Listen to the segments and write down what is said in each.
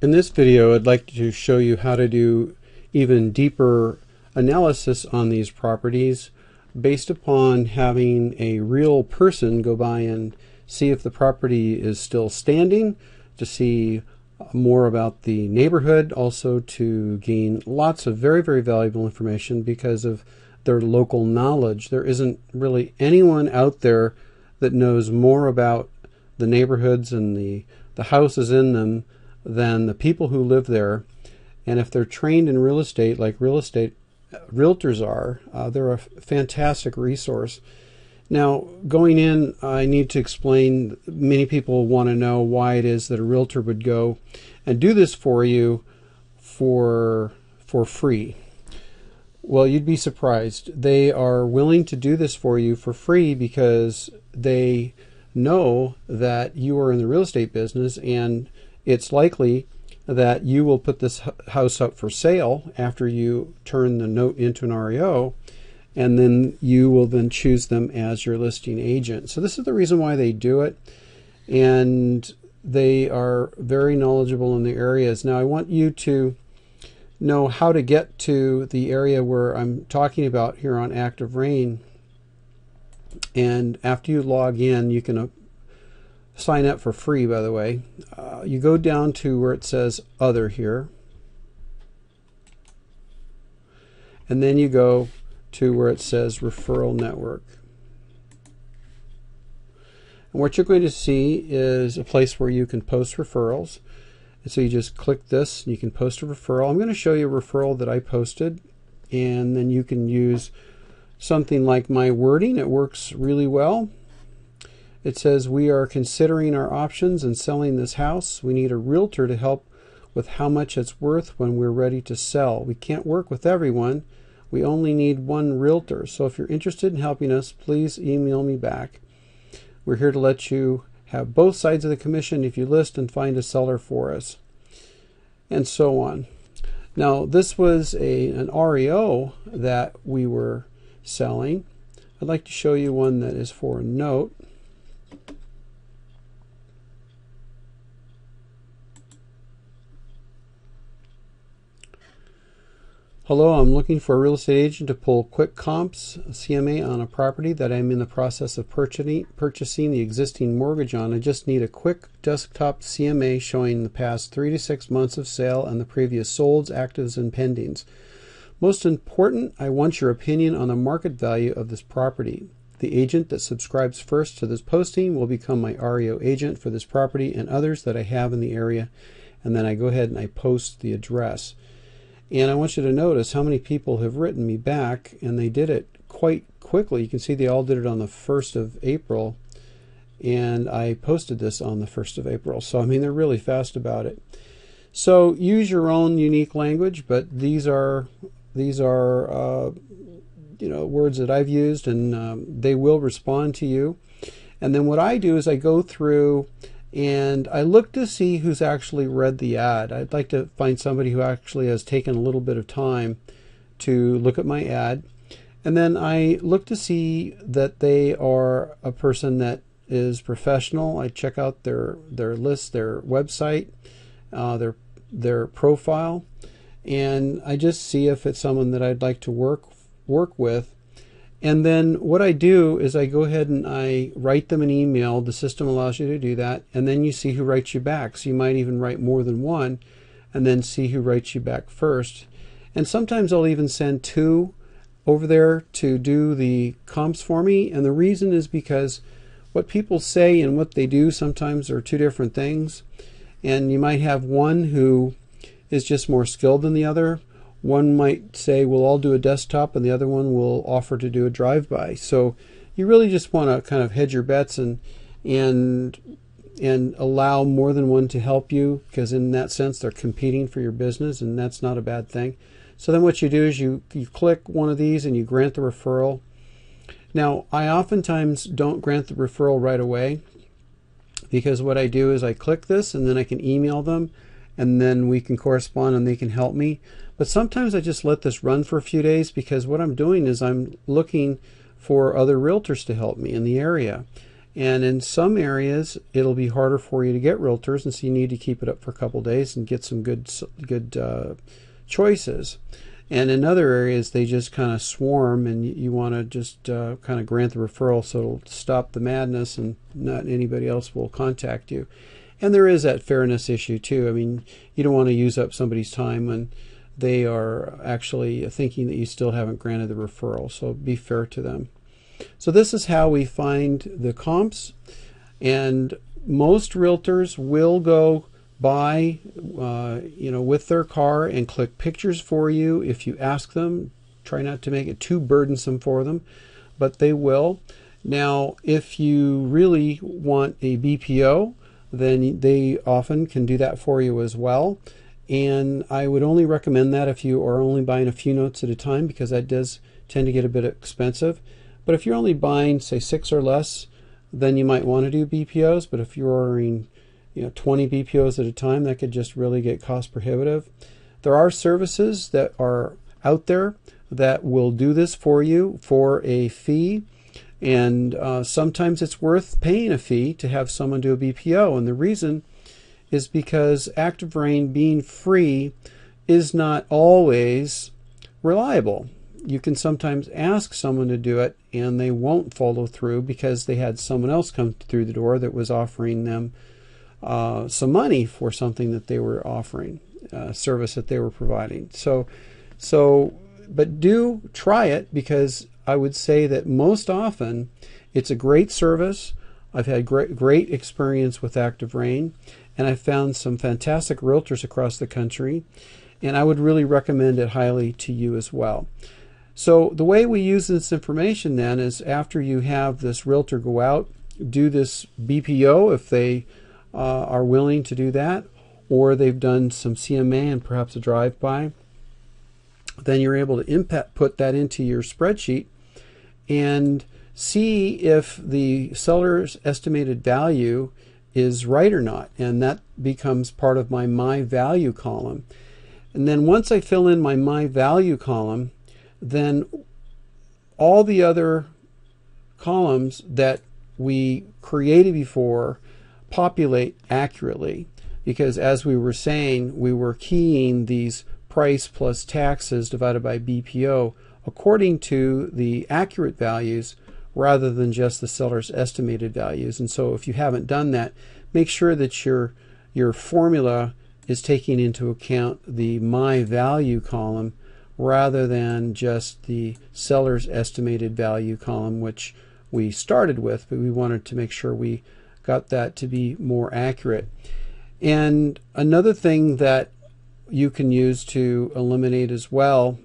In this video, I'd like to show you how to do even deeper analysis on these properties based upon having a real person go by and see if the property is still standing, to see more about the neighborhood, also to gain lots of very, very valuable information because of their local knowledge. There isn't really anyone out there that knows more about the neighborhoods and the houses in them than the people who live there. And if they're trained in real estate like realtors are, they're a fantastic resource. Now, going in, I need to explain, many people want to know why it is that a realtor would go and do this for you for free. Well, you'd be surprised. They are willing to do this for you for free because they know that you are in the real estate business, and it's likely that you will put this house up for sale after you turn the note into an REO, and then you will then choose them as your listing agent. So this is the reason why they do it, and they are very knowledgeable in the areas. Now, I want you to know how to get to the area where I'm talking about here on Active Rain. And after you log in, you can sign up for free, by the way. You go down to where it says Other here. And then you go to where it says Referral Network. And what you're going to see is a place where you can post referrals. And so you just click this and you can post a referral. I'm going to show you a referral that I posted, and then you can use something like my wording. It works really well. It says, we are considering our options and selling this house. We need a realtor to help with how much it's worth when we're ready to sell. We can't work with everyone. We only need one realtor. So if you're interested in helping us, please email me back. We're here to let you have both sides of the commission if you list and find a seller for us, and so on. Now, this was an REO that we were selling. I'd like to show you one that is for a note. Hello, I'm looking for a real estate agent to pull quick comps, CMA, on a property that I'm in the process of purchasing the existing mortgage on. I just need a quick desktop CMA showing the past 3 to 6 months of sale and the previous solds, actives, and pendings. Most important, I want your opinion on the market value of this property. The agent that subscribes first to this posting will become my REO agent for this property and others that I have in the area. And then I go ahead and I post the address. And I want you to notice how many people have written me back, and they did it quite quickly. You can see they all did it on the 1st of April, and I posted this on the 1st of April. So, I mean, they're really fast about it. So use your own unique language, but these are words that I've used, and they will respond to you. And then what I do is I go through and I look to see who's actually read the ad. I'd like to find somebody who actually has taken a little bit of time to look at my ad. And then I look to see that they are a person that is professional. I check out their list, their website, their profile, and I just see if it's someone that I'd like to work with. And then what I do is I go ahead and I write them an email. The system allows you to do that. And then you see who writes you back. So you might even write more than one and then see who writes you back first. And sometimes I'll even send 2 over there to do the comps for me. And the reason is because what people say and what they do sometimes are 2 different things. And you might have one who is just more skilled than the other. One might say, we'll all do a desktop, and the other one will offer to do a drive-by. So you really just want to kind of hedge your bets and allow more than one to help you, because in that sense they're competing for your business, and that's not a bad thing. So then what you do is you click one of these and you grant the referral. Now, I oftentimes don't grant the referral right away, because what I do is I click this and then I can email them, and then we can correspond and they can help me. But sometimes I just let this run for a few days, because what I'm doing is I'm looking for other realtors to help me in the area. And in some areas, it'll be harder for you to get realtors, and so you need to keep it up for a couple of days and get some good choices. And in other areas, they just kind of swarm, and you want to just kind of grant the referral so it'll stop the madness and not anybody else will contact you. And there is that fairness issue too. I mean, you don't want to use up somebody's time when they are actually thinking that you still haven't granted the referral. So be fair to them. So this is how we find the comps, and most realtors will go by with their car and click pictures for you if you ask them. Try not to make it too burdensome for them, but they will. Now, if you really want a BPO, then they often can do that for you as well. And I would only recommend that if you are only buying a few notes at a time, because that does tend to get a bit expensive. But if you're only buying, say, 6 or less, then you might want to do BPOs. But if you're ordering 20 BPOs at a time, that could just really get cost prohibitive. There are services that are out there that will do this for you for a fee. And sometimes it's worth paying a fee to have someone do a BPO. And the reason is because Active Rain being free is not always reliable. You can sometimes ask someone to do it and they won't follow through because they had someone else come through the door that was offering them some money for something that they were offering, service that they were providing. But do try it, because I would say that most often it's a great service. I've had great experience with Active Rain, and I've found some fantastic realtors across the country, and I would really recommend it highly to you as well. So the way we use this information then is, after you have this realtor go out, do this BPO if they are willing to do that, or they've done some CMA and perhaps a drive-by, then you're able to put that into your spreadsheet and see if the seller's estimated value is right or not, and that becomes part of my value column. And then once I fill in my value column, then all the other columns that we created before populate accurately, because as we were saying, we were keying these price plus taxes divided by BPO according to the accurate values rather than just the seller's estimated values. And so if you haven't done that, make sure that your formula is taking into account the my value column rather than just the seller's estimated value column, which we started with, but we wanted to make sure we got that to be more accurate. And another thing that you can use to eliminate as well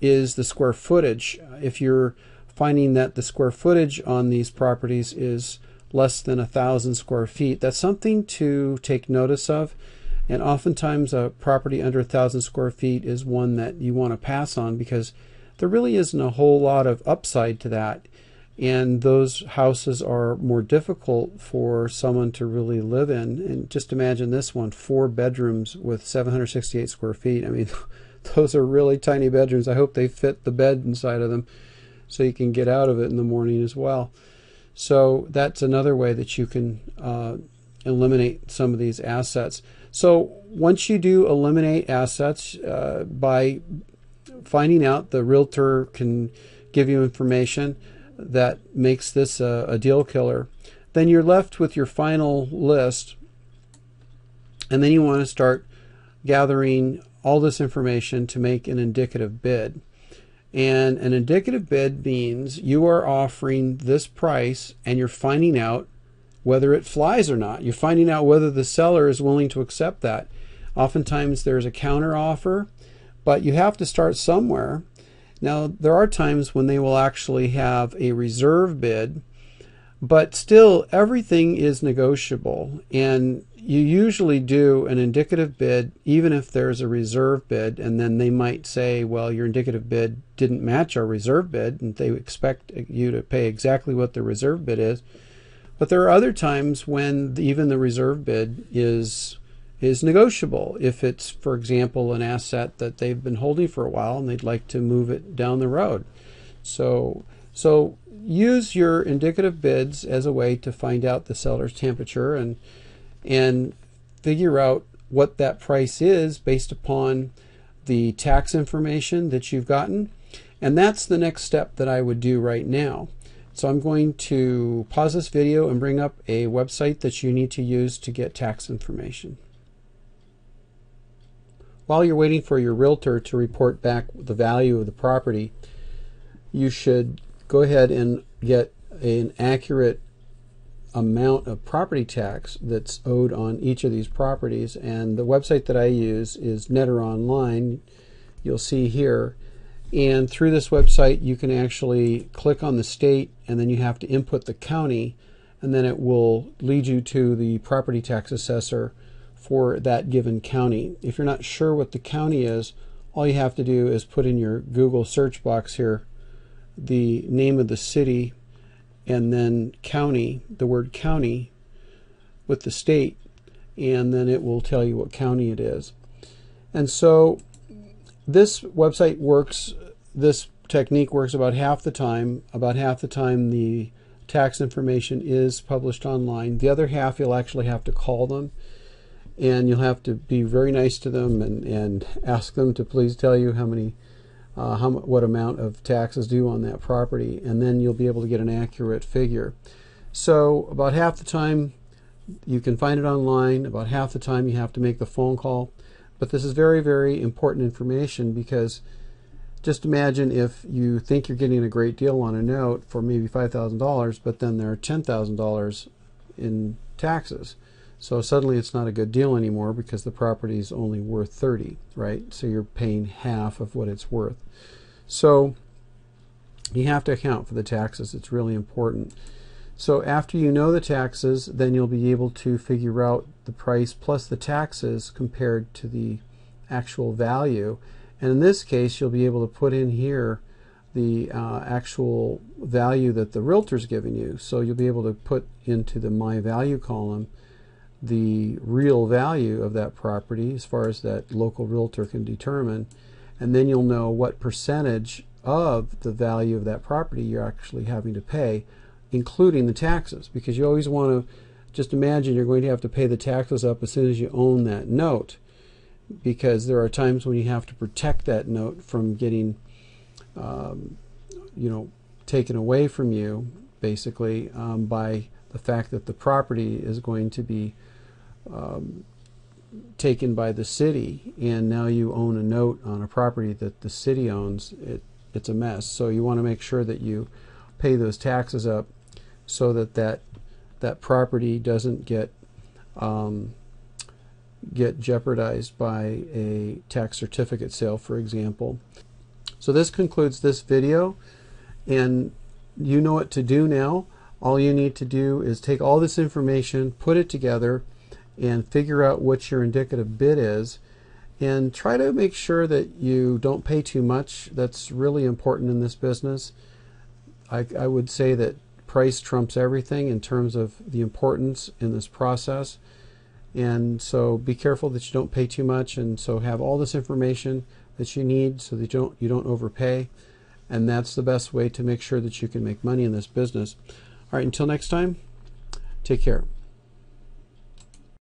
is the square footage. If you're finding that the square footage on these properties is less than 1,000 square feet, that's something to take notice of. And oftentimes a property under 1,000 square feet is one that you want to pass on, because there really isn't a whole lot of upside to that. And those houses are more difficult for someone to really live in. And just imagine this one, 4 bedrooms with 768 square feet. I mean, those are really tiny bedrooms. I hope they fit the bed inside of them so you can get out of it in the morning as well. So that's another way that you can eliminate some of these assets. So once you do eliminate assets by finding out the realtor can give you information that makes this a deal killer, then you're left with your final list, and then you want to start gathering all this information to make an indicative bid. And an indicative bid means you are offering this price and you're finding out whether it flies or not. You're finding out whether the seller is willing to accept that. Oftentimes there's a counter offer, but you have to start somewhere. Now, there are times when they will actually have a reserve bid, but still everything is negotiable. And you usually do an indicative bid even if there's a reserve bid, and then they might say, well, your indicative bid didn't match our reserve bid, and they expect you to pay exactly what the reserve bid is. But there are other times when even the reserve bid is negotiable. If it's, for example, an asset that they've been holding for a while and they'd like to move it down the road. So So use your indicative bids as a way to find out the seller's temperature and figure out what that price is based upon the tax information that you've gotten. And that's the next step that I would do right now. So I'm going to pause this video and bring up a website that you need to use to get tax information. While you're waiting for your realtor to report back the value of the property, you should go ahead and get an accurate amount of property tax that's owed on each of these properties. And the website that I use is Netter Online. You'll see here. And through this website, you can actually click on the state, and then you have to input the county, and then it will lead you to the property tax assessor for that given county. If you're not sure what the county is, all you have to do is put in your Google search box here the name of the city and then county, the word county with the state, and then it will tell you what county it is. And so this website works, this technique works about half the time. About half the time the tax information is published online. The other half you'll actually have to call them, and you'll have to be very nice to them and ask them to please tell you what amount of tax is due on that property, and then you'll be able to get an accurate figure. So about half the time you can find it online, about half the time you have to make the phone call. But this is very, very important information, because just imagine if you think you're getting a great deal on a note for maybe $5,000, but then there are $10,000 in taxes. So suddenly it's not a good deal anymore because the property is only worth 30, right? So you're paying half of what it's worth. So you have to account for the taxes. It's really important. So after you know the taxes, then you'll be able to figure out the price plus the taxes compared to the actual value. And in this case, you'll be able to put in here the actual value that the realtor's given you. So you'll be able to put into the My Value column the real value of that property as far as that local realtor can determine, and then you'll know what percentage of the value of that property you're actually having to pay, including the taxes, because you always want to just imagine you're going to have to pay the taxes up as soon as you own that note, because there are times when you have to protect that note from getting taken away from you, basically, by the fact that the property is going to be taken by the city, and now you own a note on a property that the city owns. It's a mess. So you want to make sure that you pay those taxes up so that that property doesn't get jeopardized by a tax certificate sale, for example. So this concludes this video, and you know what to do now. All you need to do is take all this information, put it together, and figure out what your indicative bid is, and try to make sure that you don't pay too much. That's really important in this business. I would say that price trumps everything in terms of the importance in this process, and so be careful that you don't pay too much, and so have all this information that you need so that you don't overpay, and that's the best way to make sure that you can make money in this business. All right, until next time, take care.